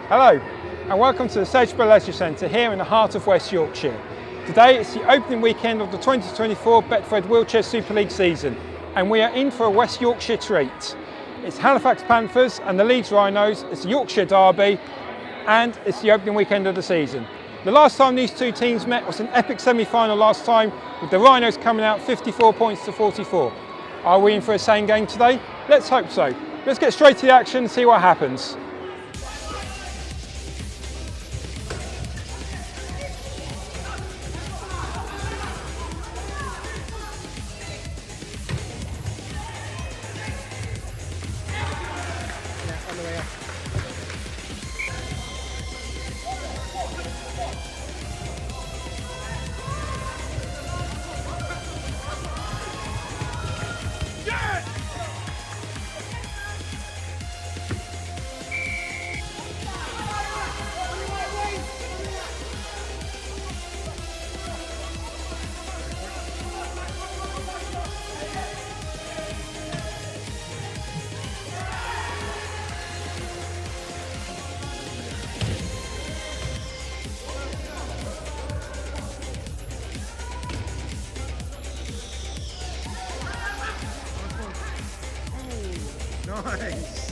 Hello and welcome to the Sedbergh Leisure Centre here in the heart of West Yorkshire. Today it's the opening weekend of the 2024 Betfred Wheelchair Super League season and we are in for a West Yorkshire treat. It's Halifax Panthers and the Leeds Rhinos, it's the Yorkshire Derby and it's the opening weekend of the season. The last time these two teams met was an epic semi-final last time with the Rhinos coming out 54 points to 44. Are we in for a same game today? Let's hope so. Let's get straight to the action and see what happens. Nice.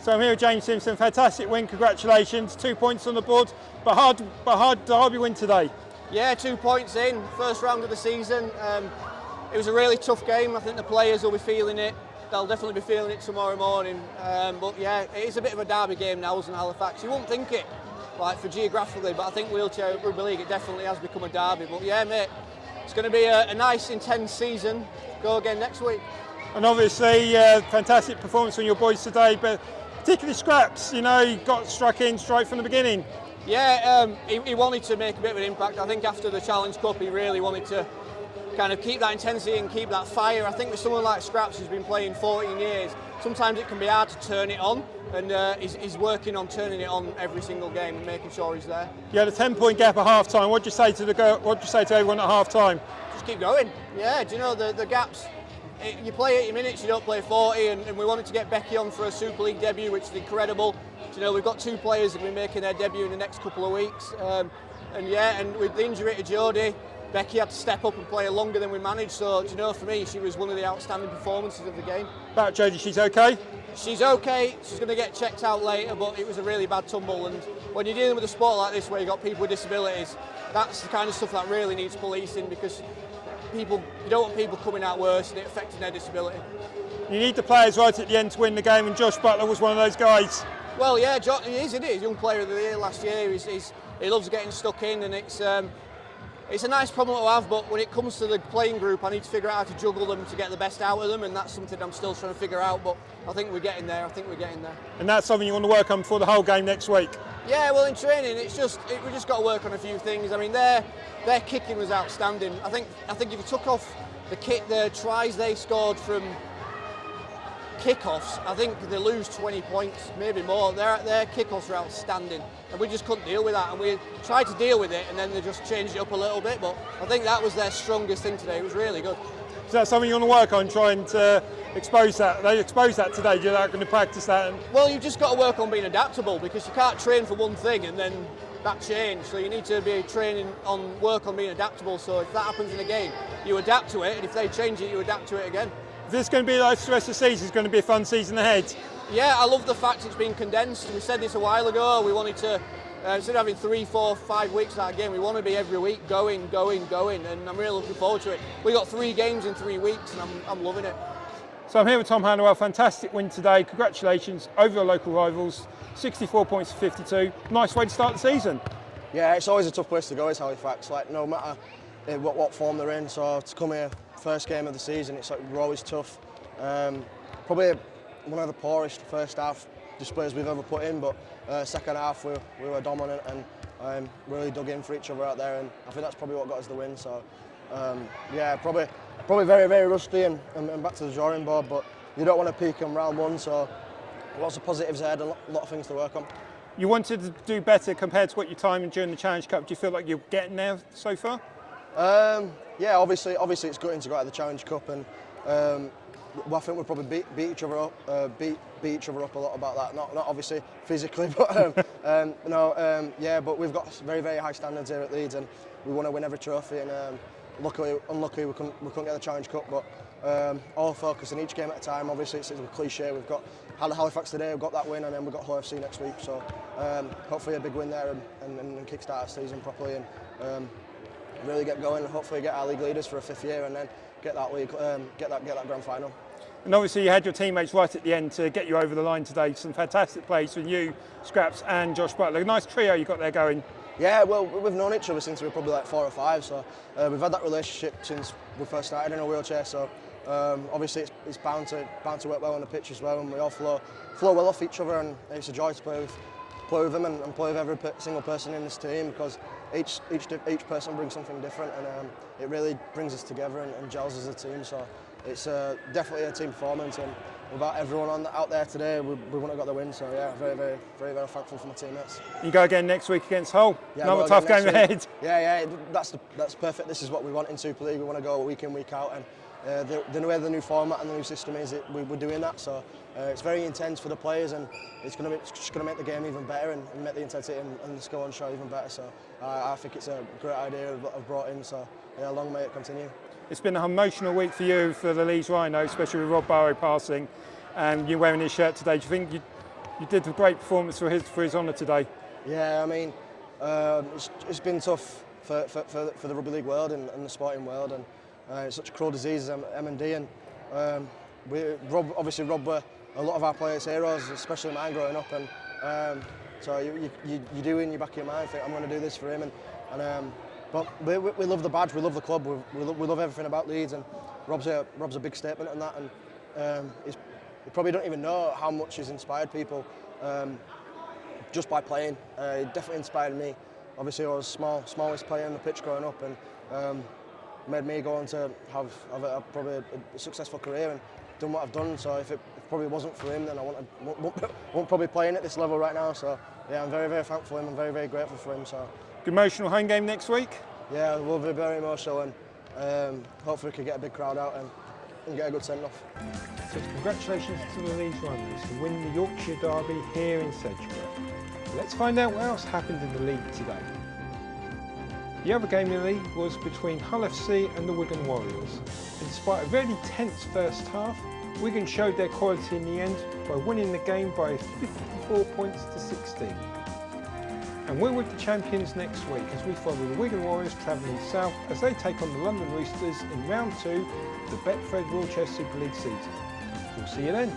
So I'm here with James Simpson, fantastic win, congratulations, 2 points on the board, but hard derby win today. Yeah, 2 points in, first round of the season. It was a really tough game. I think the players will be feeling it. They'll definitely be feeling it tomorrow morning. But yeah, it is a bit of a derby game now, isn't Halifax? You wouldn't think it. like for geographically, but I think Wheelchair Rugby League, it definitely has become a derby. But yeah, mate, it's going to be a nice, intense season. Go again next week. And obviously, fantastic performance from your boys today, but particularly Scraps, you know, he got struck in straight from the beginning. Yeah, he wanted to make a bit of an impact. I think after the Challenge Cup, he really wanted to kind of keep that intensity and keep that fire. I think with someone like Scraps who's been playing 14 years, sometimes it can be hard to turn it on, and he's working on turning it on every single game and making sure he's there. You had a 10-point gap at half time. What do you say to everyone at half time? Just keep going. Yeah, do you know the gaps? You play 80 minutes, you don't play 40, and we wanted to get Becky on for a Super League debut, which is incredible. Do you know, we've got 2 players that will be making their debut in the next couple of weeks, and with the injury to Jodie, Becky had to step up and play longer than we managed. So, do you know, for me, she was one of the outstanding performances of the game. About Jodie, she's okay? She's okay. She's going to get checked out later, but it was a really bad tumble. And when you're dealing with a sport like this, where you've got people with disabilities, that's the kind of stuff that really needs policing, because you don't want people coming out worse and it affecting their disability. You need the players right at the end to win the game, and Josh Butler was one of those guys. Well, yeah, he is. Young Player of the Year last year. He loves getting stuck in, and it's a nice problem to have. But when it comes to the playing group, I need to figure out how to juggle them to get the best out of them, and that's something I'm still trying to figure out. But I think we're getting there. And that's something you want to work on for the whole game next week. Yeah, well, in training, we just got to work on a few things. I mean, their kicking was outstanding. I think if you took off the tries they scored from kickoffs, I think they lose 20 points, maybe more. Their kickoffs are outstanding, and we just couldn't deal with that. And we tried to deal with it, and then they just changed it up a little bit. But I think that was their strongest thing today. It was really good. Is that something you want to work on, trying to expose that? They exposed that today. You're not going to practice that? Well, you've just got to work on being adaptable, because you can't train for one thing and then that change. So you need to be training on work on being adaptable. So if that happens in a game, you adapt to it, and if they change it, you adapt to it again. If this is going to be like the rest of the season, it's going to be a fun season ahead. Yeah, I love the fact it's been condensed. We said this a while ago. We wanted to, instead of having 3, 4, 5 weeks of that game, we want to be every week going, and I'm really looking forward to it. We got 3 games in 3 weeks, and I'm loving it. So I'm here with Tom Halliwell. Fantastic win today. Congratulations over your local rivals. 64 points to 52. Nice way to start the season. Yeah, it's always a tough place to go, is Halifax. Like, no matter what form they're in. So to come here, first game of the season, it's like we're always tough. Probably one of the poorest first half displays we've ever put in, but second half we were dominant and really dug in for each other out there, and I think that's probably what got us the win. So yeah, probably very, very rusty and back to the drawing board, but you don't want to peak in round 1, so lots of positives ahead and a lot of things to work on. You wanted to do better compared to what your time during the Challenge Cup. Do you feel like you're getting there so far? Yeah, obviously it's gutting to go out of the Challenge Cup, and I think we'll probably beat each other up, beat each other up a lot about that. Not obviously physically, but yeah. But we've got very, very high standards here at Leeds, and we want to win every trophy. And unluckily we couldn't get the Challenge Cup, but all focus on each game at a time. Obviously it's a cliche. We've got Halifax today, we've got that win, and then we've got OFC next week. So hopefully a big win there and kickstart our season properly, and really get going, and hopefully get our league leaders for a 5th year, and then get that league, get that grand final. And obviously you had your teammates right at the end to get you over the line today. Some fantastic plays from you, Scraps and Josh Butler. A nice trio you got there going. Yeah, well, we've known each other since we were probably like 4 or 5, so we've had that relationship since we first started in a wheelchair. So obviously it's bound to work well on the pitch as well, and we all flow well off each other, and it's a joy to play with them and play with every single person in this team, because each person brings something different, and it really brings us together and gels as a team. So it's definitely a team performance, and without everyone out there today, we wouldn't have got the win. So yeah, very, very, very, very thankful for my teammates. You go again next week against Hull. Yeah, another tough game ahead. Yeah, that's perfect. This is what we want in Super League. We want to go week in, week out, and the way the new format and the new system is, we're doing that. So it's very intense for the players, and it's just going to make the game even better and make the intensity and the skill on show even better. So I think it's a great idea I've brought in. So yeah, long may it continue. It's been an emotional week for you, for the Leeds Rhinos, especially with Rob Barrow passing, and you wearing his shirt today. Do you think you did a great performance for his honour today? Yeah, I mean, it's been tough for the rugby league world and the sporting world, and it's such a cruel disease as M&D, and Rob were a lot of our players' heroes, especially mine growing up, and So you do in your back of your mind think I'm going to do this for him, but we love the badge, we love the club, we love everything about Leeds, and Rob's a big statement on that, and you probably don't even know how much he's inspired people just by playing. He definitely inspired me. Obviously, I was smallest player on the pitch growing up, and made me go on to have probably a successful career and done what I've done. So if it probably wasn't for him, then I won't probably playing at this level right now. So yeah, I'm very, very thankful for him. I'm very, very grateful for him. So Good emotional home game next week? Yeah, we'll be very emotional, and hopefully we can get a big crowd out and get a good send-off. So congratulations to the Leeds Rhinos to win the Yorkshire Derby here in Sedbergh. Let's find out what else happened in the league today. The other game in the league was between Hull FC and the Wigan Warriors. And despite a very tense first half, Wigan showed their quality in the end by winning the game by 54 points to 16. And we're with the champions next week as we follow the Wigan Warriors travelling south as they take on the London Roosters in round 2 of the Betfred Wheelchair Super League season. We'll see you then.